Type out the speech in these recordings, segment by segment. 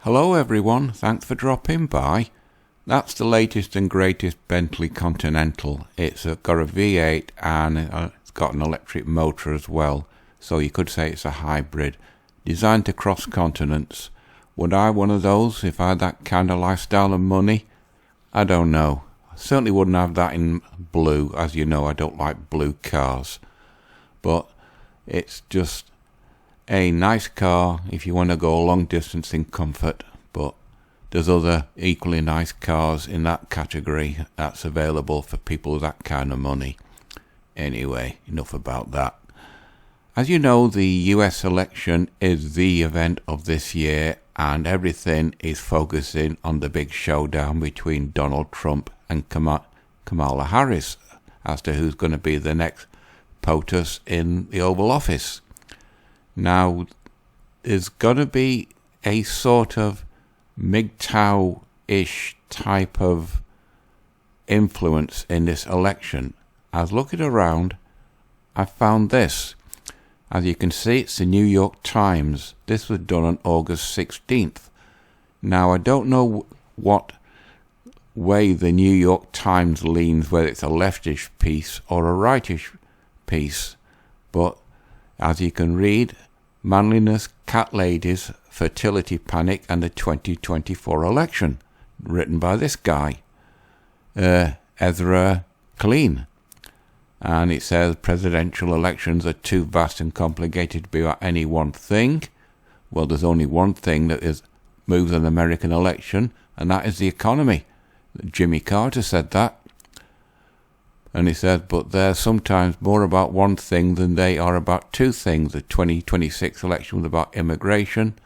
Hello everyone, thanks for dropping by. That's the latest and greatest Bentley Continental. It's got a V8 and it's got an electric motor as well, so you could say it's a hybrid, designed to cross continents. Would I one of those if I had that kind of lifestyle and money? I don't know. I certainly wouldn't have that in blue. As you know, I don't like blue cars. But it's just a nice car if you want to go a long distance in comfort, but there's other equally nice cars in that category that's available for people with that kind of money. Anyway, enough about that. As you know, the US election is the event of this year, and everything is focusing on the big showdown between Donald Trump and Kamala Harris as to who's going to be the next POTUS in the Oval Office. Now, there's going to be a sort of MGTOW-ish type of influence in this election. As looking around, I found this. As you can see, it's the New York Times. This was done on August 16th. Now, I don't know what way the New York Times leans, whether it's a leftish piece or a rightish piece, but as you can read, manliness, cat ladies, fertility panic, and the 2024 election, written by this guy, Ezra Klein. And it says presidential elections are too vast and complicated to be about any one thing. Well, there's only one thing that moves an American election, and that is the economy. Jimmy Carter said that. And he says, but they're sometimes more about one thing than they are about two things. The 2026 election was about immigration,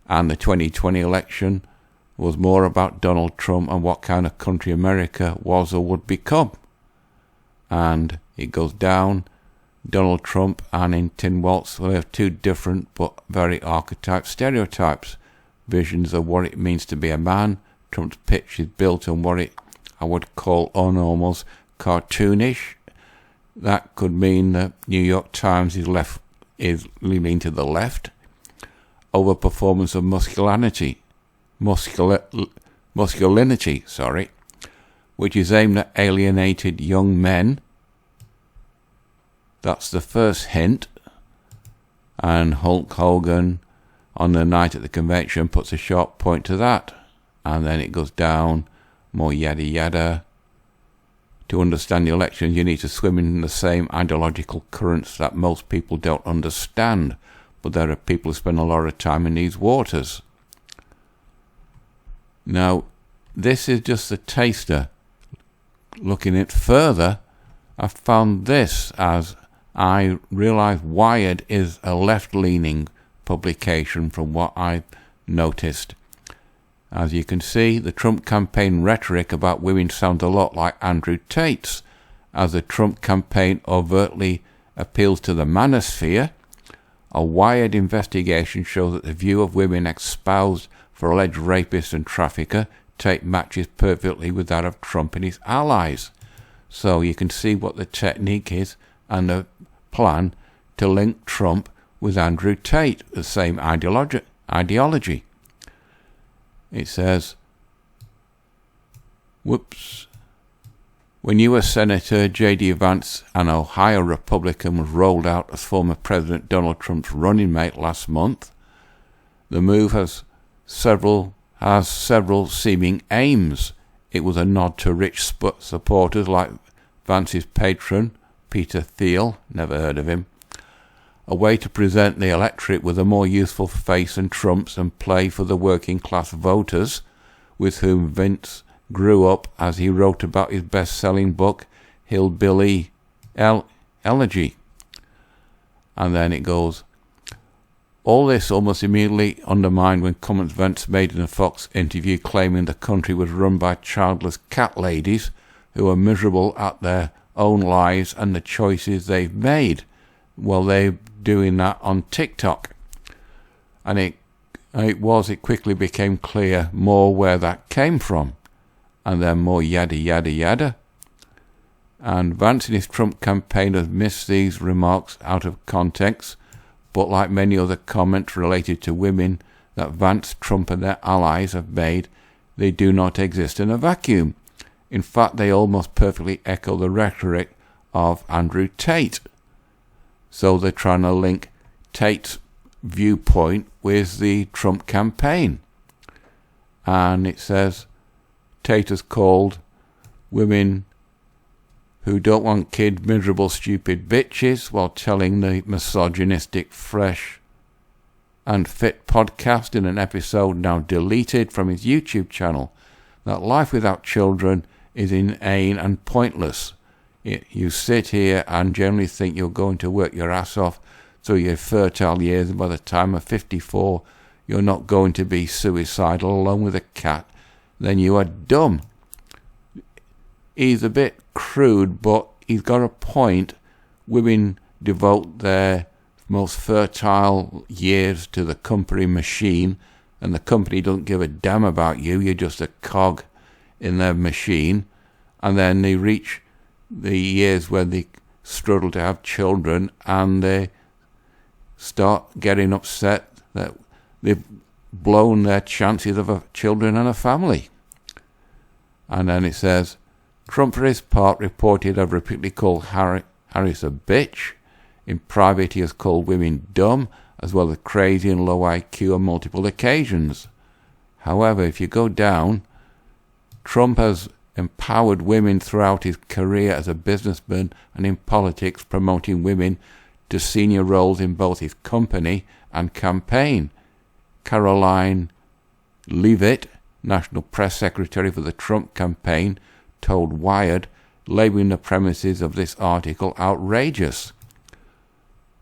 and the 2020 election was more about Donald Trump and what kind of country America was or would become. And it goes down, Donald Trump and in Tin Waltz will have two different but very archetype stereotypes. Visions of what it means to be a man. Trump's pitch is built on what I would call almost cartoonish. That could mean that New York Times is leaning to the left. Overperformance of masculinity, which is aimed at alienated young men. That's the first hint. And Hulk Hogan on the night at the convention puts a sharp point to that. And then it goes down, more yada yada. To understand the elections, you need to swim in the same ideological currents that most people don't understand. But there are people who spend a lot of time in these waters. Now, this is just a taster. Looking at further, I found this as I realised Wired is a left-leaning publication from what I noticed. As you can see, the Trump campaign rhetoric about women sounds a lot like Andrew Tate's, as the Trump campaign overtly appeals to the manosphere. A Wired investigation shows that the view of women espoused for alleged rapist and trafficker Tate matches perfectly with that of Trump and his allies. So you can see what the technique is and the plan to link Trump with Andrew Tate, the same ideology. It says, when U.S. Senator J.D. Vance, an Ohio Republican, was rolled out as former President Donald Trump's running mate last month, the move has several seeming aims. It was a nod to rich supporters like Vance's patron, Peter Thiel, never heard of him, a way to present the electorate with a more useful face than Trump's and play for the working class voters with whom Vince grew up, as he wrote about his best-selling book, Hillbilly Elegy. And then it goes, all this almost immediately undermined when comments Vance made in a Fox interview claiming the country was run by childless cat ladies who are miserable at their own lives and the choices they've made. Well, they're doing that on TikTok. And it quickly became clear more where that came from. And then more yada yada yada. And Vance in his Trump campaign has missed these remarks out of context, but like many other comments related to women, that Vance, Trump and their allies have made, they do not exist in a vacuum. In fact, they almost perfectly echo the rhetoric of Andrew Tate. So they're trying to link Tate's viewpoint with the Trump campaign. And it says, Tate has called women who don't want kids miserable, stupid bitches, while telling the misogynistic Fresh and Fit podcast in an episode now deleted from his YouTube channel that life without children is inane and pointless. You sit here and generally think you're going to work your ass off through your fertile years, and by the time of 54 you're not going to be suicidal along with a cat, then you are dumb. He's a bit crude, but he's got a point. Women devote their most fertile years to the company machine, and the company doesn't give a damn about you. You're just a cog in their machine. And then they reach the years when they struggle to have children, and they start getting upset that they've blown their chances of children and a family. And then it says, Trump, for his part, reported to have repeatedly called Harris a bitch. In private, he has called women dumb, as well as crazy and low IQ on multiple occasions. However, if you go down, Trump has empowered women throughout his career as a businessman and in politics, promoting women to senior roles in both his company and campaign. Caroline Leavitt, National Press Secretary for the Trump campaign, told Wired, labelling the premises of this article outrageous.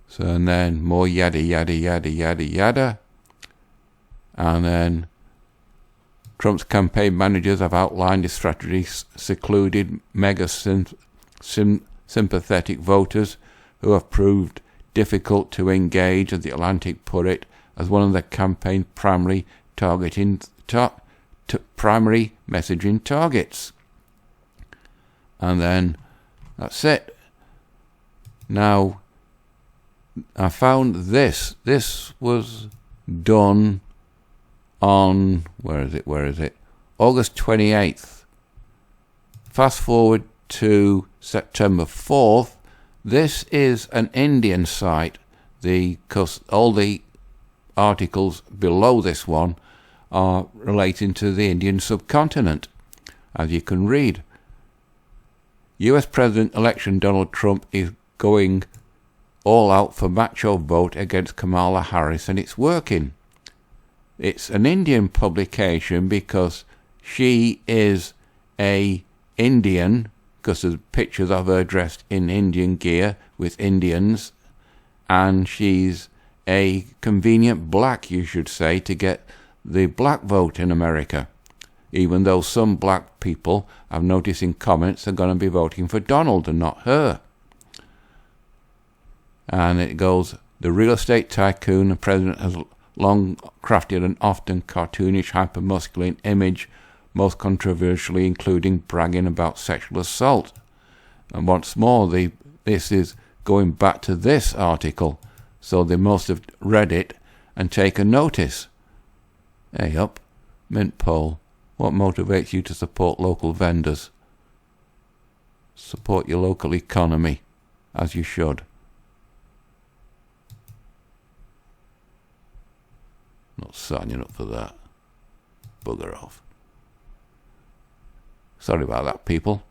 So, and then more yada yada yada yada yada. And then Trump's campaign managers have outlined his strategy secluded mega sympathetic voters who have proved difficult to engage, as the Atlantic put it, as one of the campaign primary messaging targets. And then that's it. Now, I found this. This was done on, where is it? August 28th. Fast forward to September 4th. This is an Indian site. Because all the articles below this one are relating to the Indian subcontinent, as you can read. US President election Donald Trump is going all out for macho vote against Kamala Harris, and it's working. It's an Indian publication because she is a Indian, because there's pictures of her dressed in Indian gear with Indians, and she's a convenient black, you should say, to get the black vote in America. Even though some black people, I've noticed in comments, are going to be voting for Donald and not her. And it goes, the real estate tycoon and president has long crafted an often cartoonish, hyper-masculine image, most controversially including bragging about sexual assault. And once more, this is going back to this article, so they must have read it and taken notice. Hey up, Mint Poll. What motivates you to support local vendors? Support your local economy, as you should. Not signing up for that. Bugger off. Sorry about that, people.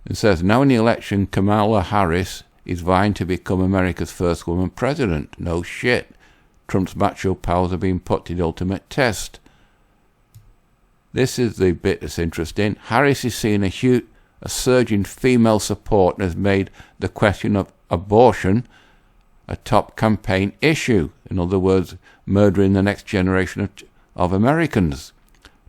It says, now in the election, Kamala Harris is vying to become America's first woman president. No shit. Trump's macho powers are being put to the ultimate test. This is the bit that's interesting. Harris is seeing a surge in female support and has made the question of abortion a top campaign issue. In other words, murdering the next generation of Americans.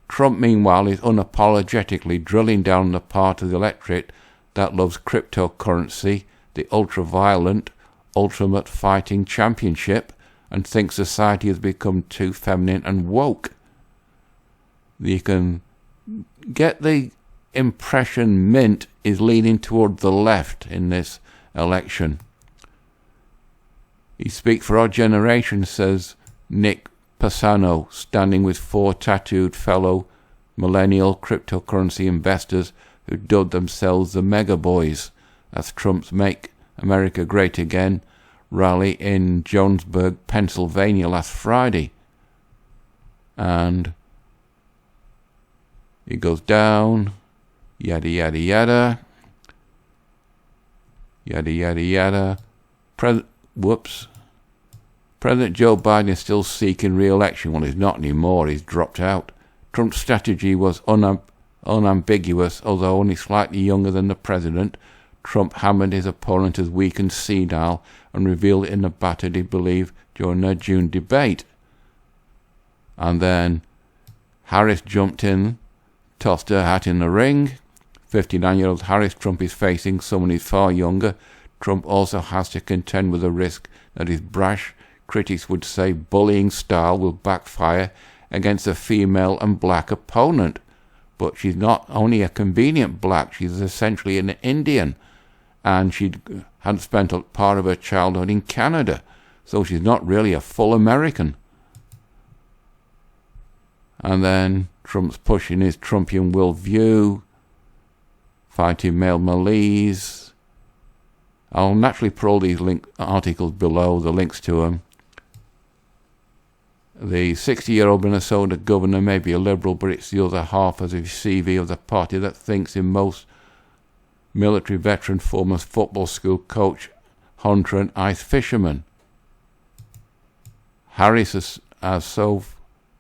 Trump, meanwhile, is unapologetically drilling down the part of the electorate that loves cryptocurrency, the ultra-violent, ultimate fighting championship, and thinks society has become too feminine and woke. You can get the impression Mint is leaning toward the left in this election. He speaks for our generation, says Nick Passano standing with 4 tattooed fellow millennial cryptocurrency investors who dubbed themselves the Mega Boys as Trump's Make America Great Again rally in Jonesburg, Pennsylvania last Friday. And it goes down, yada yada yada, yada yada yada. President Joe Biden is still seeking re-election. Well, he's not anymore. He's dropped out. Trump's strategy was unambiguous, although only slightly younger than the president. Trump hammered his opponent as weak and senile and revealed it in a battered he believed during their June debate. And then Harris jumped in, tossed her hat in the ring. 59-year-old Harris, Trump is facing someone who's far younger. Trump also has to contend with the risk that his brash, critics would say bullying style will backfire against a female and black opponent. But she's not only a convenient black, she's essentially an Indian. And she had spent a part of her childhood in Canada. So she's not really a full American. And then Trump's pushing his Trumpian worldview, fighting male malaise. I'll naturally put all these articles below, the links to them. The 60-year-old Minnesota governor may be a liberal, but it's the other half of the CV of the party that thinks in most military veteran, former football school coach, hunter and ice fisherman. Harris has so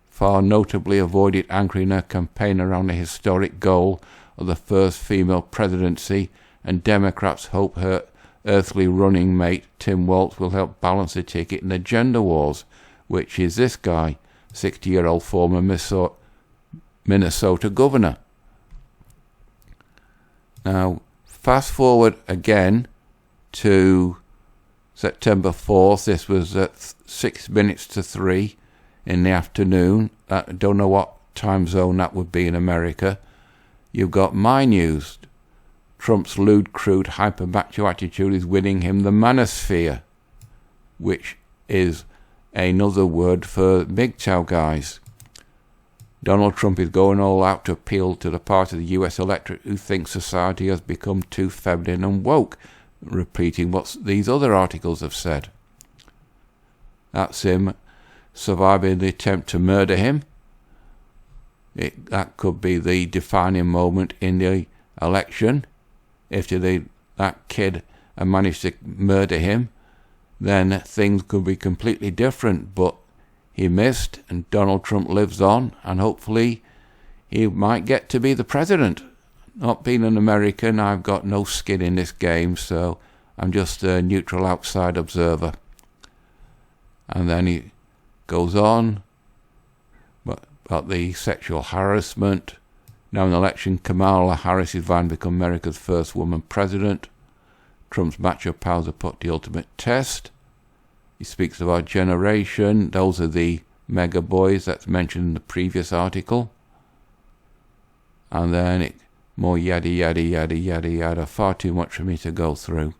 far notably avoided anchoring her campaign around the historic goal of the first female presidency, and Democrats hope her earthly running mate Tim Walz will help balance the ticket in the gender wars, which is this guy, 60-year-old former Minnesota governor. Now, fast forward again to September 4th. This was at 6 minutes to 3 in the afternoon. I don't know what time zone that would be in America. You've got my news. Trump's lewd, crude, hyper-macho attitude is winning him the manosphere, which is another word for MGTOW guys. Donald Trump is going all out to appeal to the part of the US electorate who thinks society has become too feminine and woke, repeating what these other articles have said. That's him surviving the attempt to murder him. That could be the defining moment in the election. If that kid had managed to murder him, then things could be completely different. But he missed, and Donald Trump lives on, and hopefully he might get to be the president. Not being an American, I've got no skin in this game, so I'm just a neutral outside observer. And then he goes on about the sexual harassment. Now in the election, Kamala Harris is vying to become America's first woman president. Trump's macho powers have put the ultimate test. He speaks of our generation. Those are the mega boys that's mentioned in the previous article. And then more yada yada yada yada yada. Far too much for me to go through.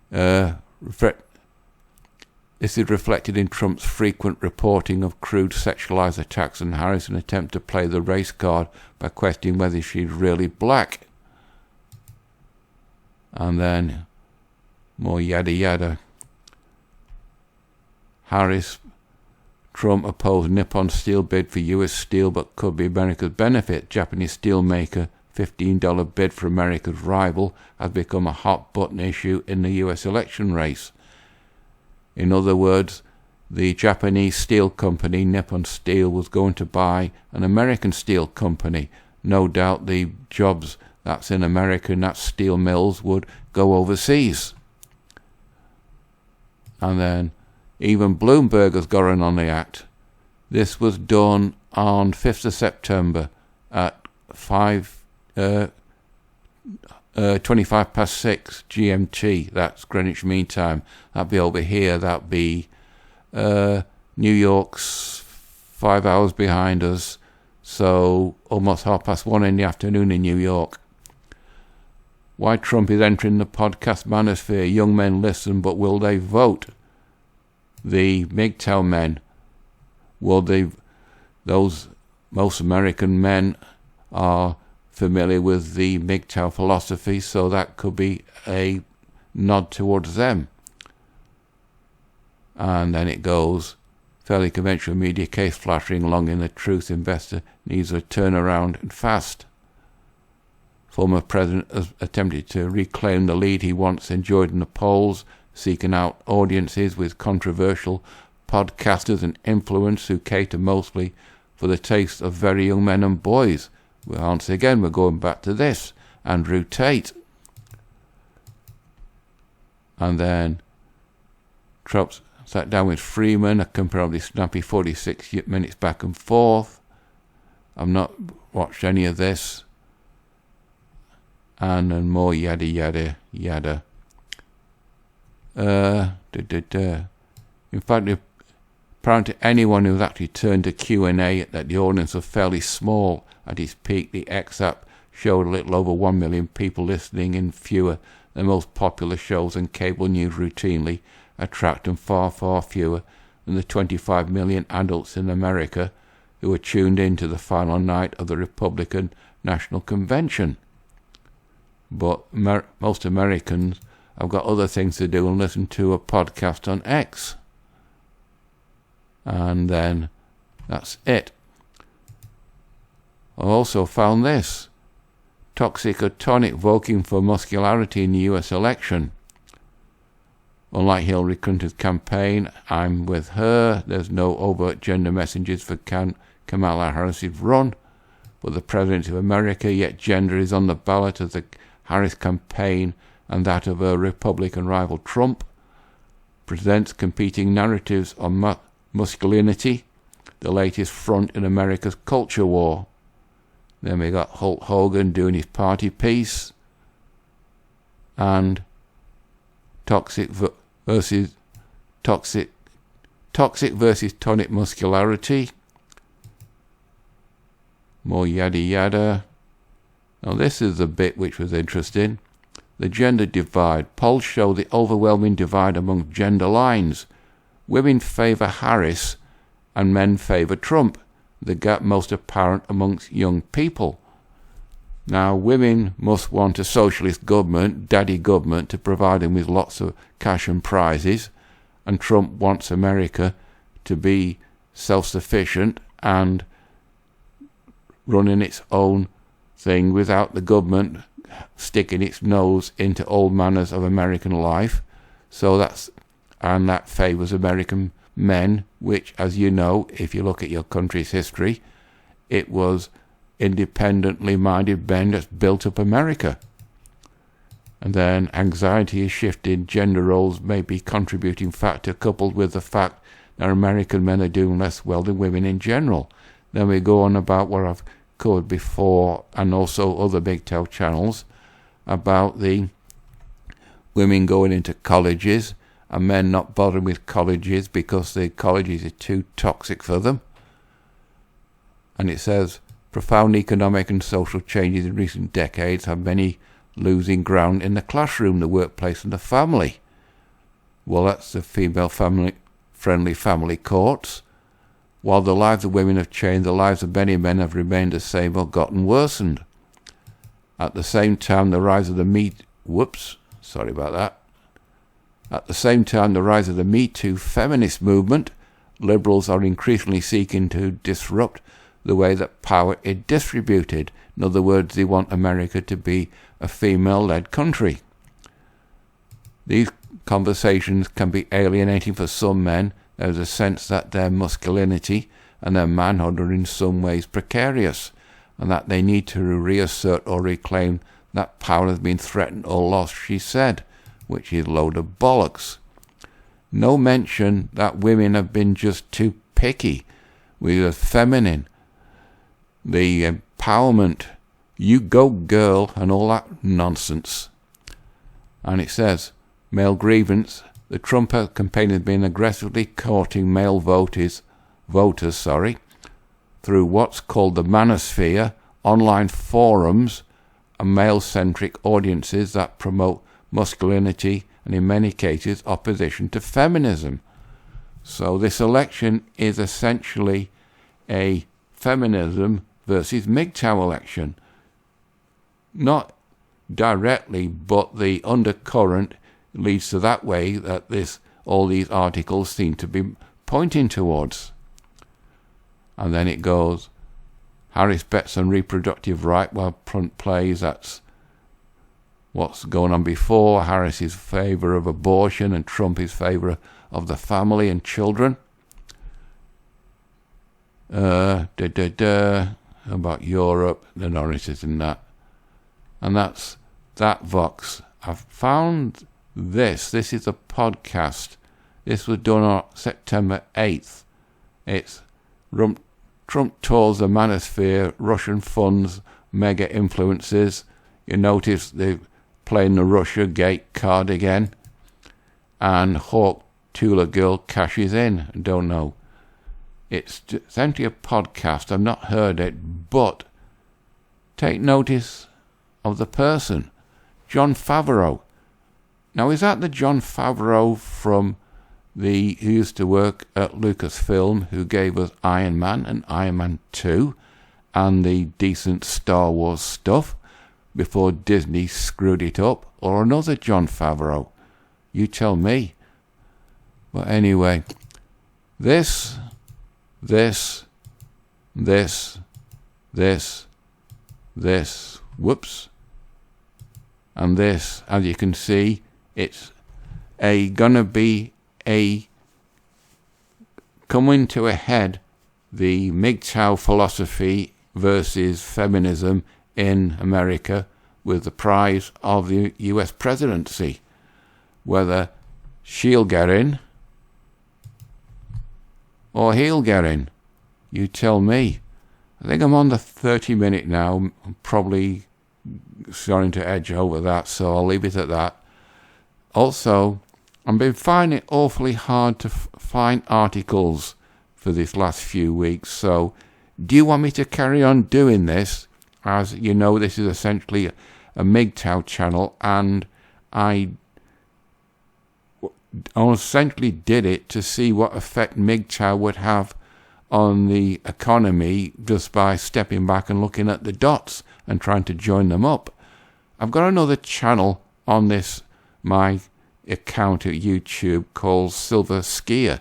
This is reflected in Trump's frequent reporting of crude sexualized attacks on Harris in an attempt to play the race card by questioning whether she's really black. And then more yada yada. Trump opposed Nippon Steel bid for U.S. steel but could be America's benefit. Japanese steel maker $15 bid for America's rival has become a hot button issue in the U.S. election race. In other words, the Japanese steel company Nippon Steel was going to buy an American steel company. No doubt the jobs that's in America and that steel mills would go overseas. And then even Bloomberg has got in on the act. This was done on 5th of September at 25 past 6 GMT. That's Greenwich Mean Time. That'd be over here. That'd be New York's 5 hours behind us. So almost 1:30 in the afternoon in New York. Why Trump is entering the podcast manosphere. Young men listen, but will they vote? The MGTOW men Well, most American men are familiar with the MGTOW philosophy, so that could be a nod towards them. And then it goes, fairly conventional media case flattering along in the truth investor needs a turnaround and fast. Former president has attempted to reclaim the lead he once enjoyed in the polls, seeking out audiences with controversial podcasters and influencers who cater mostly for the taste of very young men and boys. Once again, we're going back to this, Andrew Tate. And then Trump sat down with Freeman, a comparatively snappy 46 minutes back and forth. I've not watched any of this. And then more yada yada yada. In fact, apparent to anyone who's actually turned to Q&A that the audience was fairly small at its peak. The X app showed a little over 1 million people listening, in fewer than most popular shows, and cable news routinely attracting far, far fewer than the 25 million adults in America who were tuned in to the final night of the Republican National Convention. But most Americans have got other things to do and listen to a podcast on X. And then that's it. I also found this. Toxic or tonic voting for muscularity in the US election. Unlike Hillary Clinton's campaign, I'm with her. There's no overt gender messages for Kamala Harris's run. But the President of America, yet gender is on the ballot of the Harris campaign and that of her Republican rival Trump. Presents competing narratives on masculinity, the latest front in America's culture war. Then we got Hulk Hogan doing his party piece, and toxic versus tonic muscularity. More yada yada. Now this is the bit which was interesting. The gender divide. Polls show the overwhelming divide among gender lines. Women favour Harris and men favour Trump. The gap most apparent amongst young people. Now, women must want a socialist government, daddy government, to provide them with lots of cash and prizes, and Trump wants America to be self-sufficient and running its own thing without the government sticking its nose into old manners of American life. So that favours American men, which, as you know, if you look at your country's history, it was independently minded men that built up America. And then anxiety is shifted. Gender roles may be contributing factor, coupled with the fact that American men are doing less well than women in general. Then we go on about what I've covered before, and also other MGTOW channels, about the women going into colleges and men not bothering with colleges because the colleges are too toxic for them. And it says, profound economic and social changes in recent decades have many losing ground in the classroom, the workplace and the family. Well, that's the female-friendly family courts. While the lives of women have changed, the lives of many men have remained the same or gotten worsened. At the same time, the rise of the Me Too feminist movement, liberals are increasingly seeking to disrupt the way that power is distributed. In other words, they want America to be a female-led country. These conversations can be alienating for some men. There's a sense that their masculinity and their manhood are in some ways precarious, and that they need to reassert or reclaim that power has been threatened or lost, she said, which is a load of bollocks. No mention that women have been just too picky with the feminine, the empowerment, you go girl, and all that nonsense. And it says, male grievance. The Trump campaign has been aggressively courting male voters through what's called the manosphere, online forums, and male-centric audiences that promote masculinity and, in many cases, opposition to feminism. So this election is essentially a feminism versus MGTOW election. Not directly, but the undercurrent leads to that way that all these articles seem to be pointing towards. And then it goes, Harris bets on reproductive right while Trump plays. That's what's going on before. Harris is in favour of abortion and Trump is favour of the family and children. About Europe, the Norrises and that. And that's that Vox. I've found this. This is a podcast. This was done on September 8th. It's Trump tours the manosphere, Russian funds, mega influences. You notice they're playing the Russia Gate card again. And Hawk Tula Girl cashes in. I don't know. It's essentially a podcast. I've not heard it, but take notice of the person, Jon Favreau. Now, is that the Jon Favreau from who used to work at Lucasfilm, who gave us Iron Man and Iron Man 2 and the decent Star Wars stuff before Disney screwed it up, or another Jon Favreau? You tell me. But anyway, this, whoops, and this, as you can see, it's gonna be coming to a head, the MGTOW philosophy versus feminism in America, with the prize of the US presidency. Whether she'll get in or he'll get in, you tell me. I think I'm on the 30-minute now. I'm probably starting to edge over that, so I'll leave it at that. Also, I've been finding it awfully hard to find articles for this last few weeks, so do you want me to carry on doing this? As you know, this is essentially a MGTOW channel, and I essentially did it to see what effect MGTOW would have on the economy just by stepping back and looking at the dots and trying to join them up. I've got another channel on my account at YouTube called Silver Skier,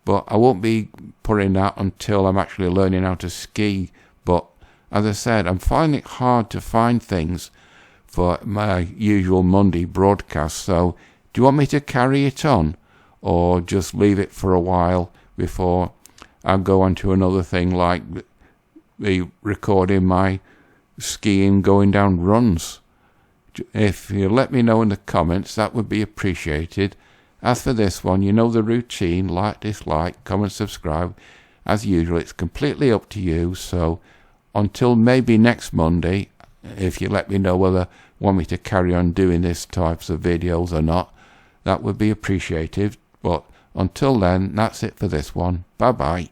but I won't be putting that until I'm actually learning how to ski. But as I said, I'm finding it hard to find things for my usual Monday broadcast, so do you want me to carry it on or just leave it for a while before I go on to another thing like the recording my skiing going down runs? If you let me know in the comments, that would be appreciated. As for this one, you know the routine: like, dislike, comment, subscribe. As usual, it's completely up to you, so until maybe next Monday, if you let me know whether you want me to carry on doing these types of videos or not, that would be appreciated. But until then, that's it for this one. Bye bye.